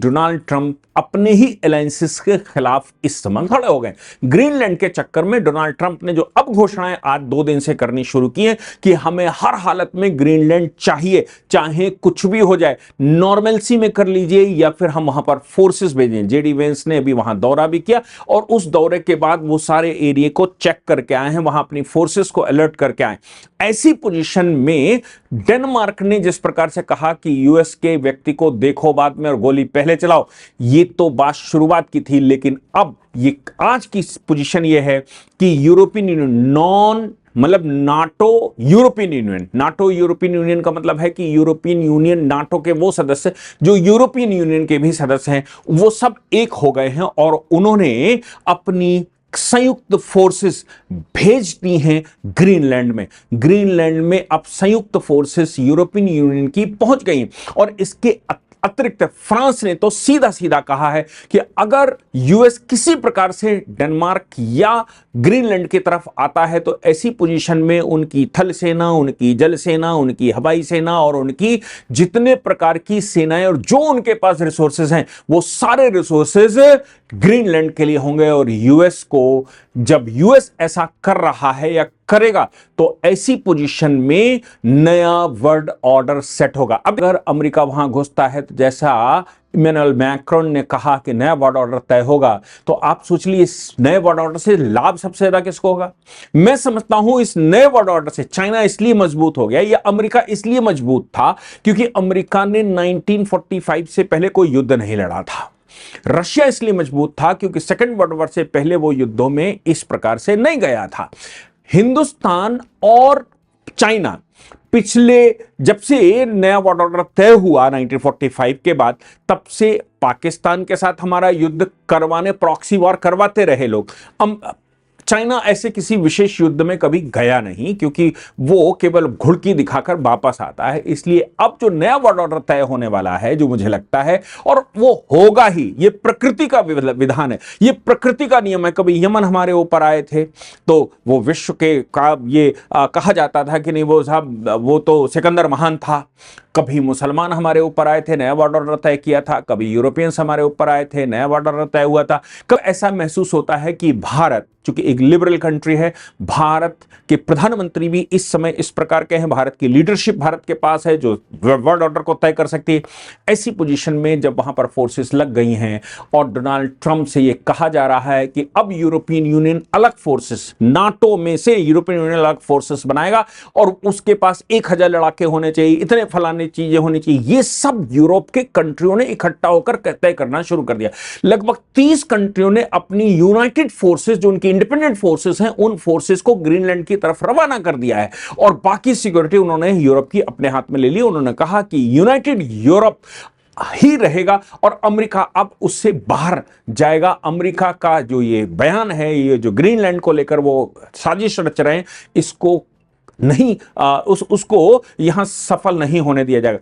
Donald Trump अपने ही alliances के खिलाफ इस समय खड़े हो गए। ग्रीनलैंड के चक्कर में डोनाल्ड ट्रंप ने जो अब घोषणाएं आज 2 दिन से करनी शुरू की हैं कि हमें हर हालत में ग्रीनलैंड चाहिए, चाहे कुछ भी हो जाए, नॉर्मलसी में कर लीजिए या फिर हम वहां पर फोर्सेस भेजें। जेडी वेंस ने अभी वहां दौरा भी किया और उस दौरे के बाद वो सारे एरिया को चेक करके आए हैं, वहां अपनी फोर्सेस को अलर्ट करके आए। ऐसी पोजीशन में डेनमार्क ने जिस प्रकार से कहा कि यूएस के व्यक्ति को देखो बाद में और गोली पहले चलाओ, ये तो बात शुरुआत की थी, लेकिन अब ये आज की पोजीशन ये है कि यूरोपियन यूनियन मतलब नाटो यूरोपियन यूनियन का मतलब है कि यूरोपियन यूनियन नाटो के वो सदस्य जो यूरोपियन यूनियन के भी सदस्य हैं, वो सब एक हो गए हैं और उन्होंने अपनी संयुक्त फोर्सेस भेज दी हैं ग्रीनलैंड में। ग्रीनलैंड में अब संयुक्त फोर्सेस यूरोपियन यूनियन की पहुंच गई और इसके अतिरिक्त फ्रांस ने तो सीधा सीधा कहा है कि अगर यूएस किसी प्रकार से डेनमार्क या ग्रीनलैंड की तरफ आता है तो ऐसी पोजीशन में उनकी थल सेना, उनकी जल सेना, उनकी हवाई सेना और उनकी जितने प्रकार की सेनाएं और जो उनके पास रिसोर्सेज हैं वो सारे रिसोर्सेज ग्रीनलैंड के लिए होंगे। और यूएस को जब यूएस ऐसा कर रहा है या करेगा तो ऐसी पोजीशन में नया वर्ल्ड ऑर्डर सेट होगा। अब अगर अमेरिका वहां घुसता है तो जैसा इमैनुअल मैक्रोन ने कहा कि नया वर्ल्ड ऑर्डर तय होगा, तो आप सोच लीजिए इस नए वर्ल्ड ऑर्डर से लाभ सबसे ज्यादा किसको होगा। मैं समझता हूं इस नए वर्ल्ड ऑर्डर से चाइना इसलिए मजबूत हो गया या अमेरिका इसलिए मजबूत था क्योंकि अमेरिका ने 1945 से पहले कोई युद्ध नहीं लड़ा था। रशिया इसलिए मजबूत था क्योंकि सेकेंड वर्ल्ड वॉर से पहले वो युद्धों में इस प्रकार से नहीं गया था। हिंदुस्तान और चाइना पिछले जब से नया वर्ल्ड ऑर्डर तय हुआ 1945 के बाद, तब से पाकिस्तान के साथ हमारा युद्ध करवाने, प्रॉक्सी वॉर करवाते रहे लोग। चाइना ऐसे किसी विशेष युद्ध में कभी गया नहीं क्योंकि वो केवल घुड़की दिखाकर वापस आता है। इसलिए अब जो नया वर्ल्ड ऑर्डर तय होने वाला है, जो मुझे लगता है, और वो होगा ही, ये प्रकृति का विधान है, ये प्रकृति का नियम है। कभी यमन हमारे ऊपर आए थे तो वो विश्व के का ये कहा जाता था कि नहीं वो साहब वो तो सिकंदर महान था। कभी मुसलमान हमारे ऊपर आए थे, नया वर्ल्ड ऑर्डर तय किया था। कभी यूरोपियंस हमारे ऊपर आए थे, नया वर्ल्ड ऑर्डर तय हुआ था। कब ऐसा महसूस होता है कि भारत चूंकि एक लिबरल कंट्री है, भारत के प्रधानमंत्री भी इस समय इस प्रकार के हैं, भारत की लीडरशिप भारत के पास है जो वर्ल्ड ऑर्डर को तय कर सकती है। ऐसी पोजीशन में जब वहां पर फोर्सेस लग गई हैं और डोनाल्ड ट्रंप से यह कहा जा रहा है कि अब यूरोपियन यूनियन अलग फोर्सेस, नाटो में से यूरोपियन यूनियन अलग फोर्सेस बनाएगा और उसके पास 1000 लड़ाके होने चाहिए, इतने फलाने चीजें होनी चाहिए, ये सब यूरोप के कंट्रियों ने इकट्ठा होकर तय करना शुरू कर दिया। लगभग 30 कंट्रियों ने अपनी यूनाइटेड फोर्सेस, जो उनकी इंडिपेंडेंट फोर्सेस हैं, उन फोर्सेस को ग्रीनलैंड की तरफ रवाना कर दिया है और बाकी सिक्योरिटी उन्होंने यूरोप की अपने हाथ में ले ली। उन्होंने कहा कि यूनाइटेड यूरोप ही रहेगा और अमेरिका अब उससे बाहर जाएगा। अमेरिका का जो ये बयान है, ये जो ग्रीनलैंड को लेकर वो साजिश रच रहे हैं, इसको नहीं उसको यहां सफल नहीं होने दिया जाएगा।